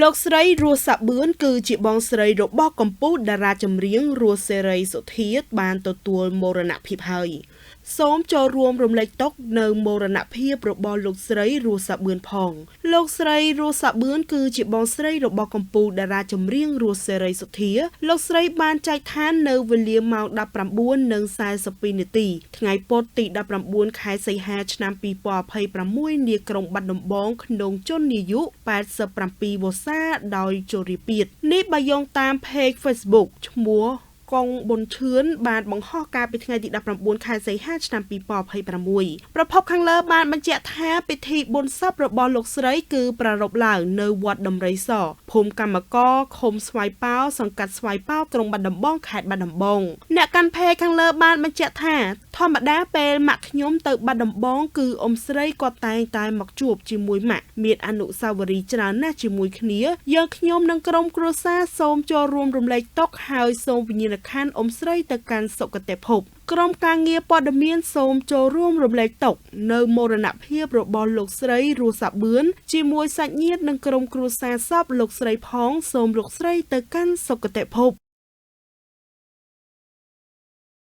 លោកស្រីរស់សាបឿនគឺជាបងស្រីរបស់កំពូលតារាចម្រៀងរស់សេរីសុទ្ធាបានទទួលមរណភាពហើយសូមចូលរួមរំលែកទុក្ខនៅមរណភាពរបស់លោកស្រីរស់សាបឿនផងលោកស្រីរស់សាបឿនគឺជាបងស្រីរបស់កំពូលតារាចម្រៀងរស់សេរីសុទ្ធាលោកស្រីបានចែកឋាននៅវេលាម៉ោង 19:42 នាទីថ្ងៃពុធទី19ខែសីហាឆ្នាំ2026នាក្រុងបាត់ដំបងក្នុងជន្មាយុ87 វស្សាដោយជរាពាធនេះបើយោងតាម page Facebook ឈ្មោះកងប៊ុនឈឿនបានបង្ហោះកាលពីថ្ងៃទី19ខែសីហាឆ្នាំ2026ប្រភពខាងលើបានបញ្ជាក់ថាពិធីបុណ្យសពរបស់លោកស្រីគឺប្រារព្ធឡើងនៅវត្តដំរីសភូមិកម្មករឃុំស្វាយប៉ោសង្កាត់ស្វាយប៉ោក្រុងបាត់ដំបងខេត្តបាត់ដំបងអ្នកកាន់ភេកខាងលើបានបញ្ជាក់ថាធម្មតាពេលម៉ាក់ខ្ញុំទៅបាត់ដំបងគឺអ៊ំស្រីគាត់តែងតែមកជួបជាមួយម៉ាក់មានអនុស្សាវរីយ៍ច្រើនណាស់ជាមួយគ្នាយើងខ្ញុំនិងក្រុមគ្រួសារសូមចូលរួមរំលែកទុក្ខហើយសូមវិញ្ញាណក្ខន្ធអ៊ំស្រីទៅកាន់សុគតិភពក្រុមការងារព័ត៌មានសូមចូលរួមរំលែកទុក្ខនៅមរណភាពរបស់លោកស្រីរស់សាបឿនជាមួយសាច់ញាតិនិងក្រុមគ្រួសារសពលោកស្រីផងសូមលោកស្រីទៅកាន់សុគតិភព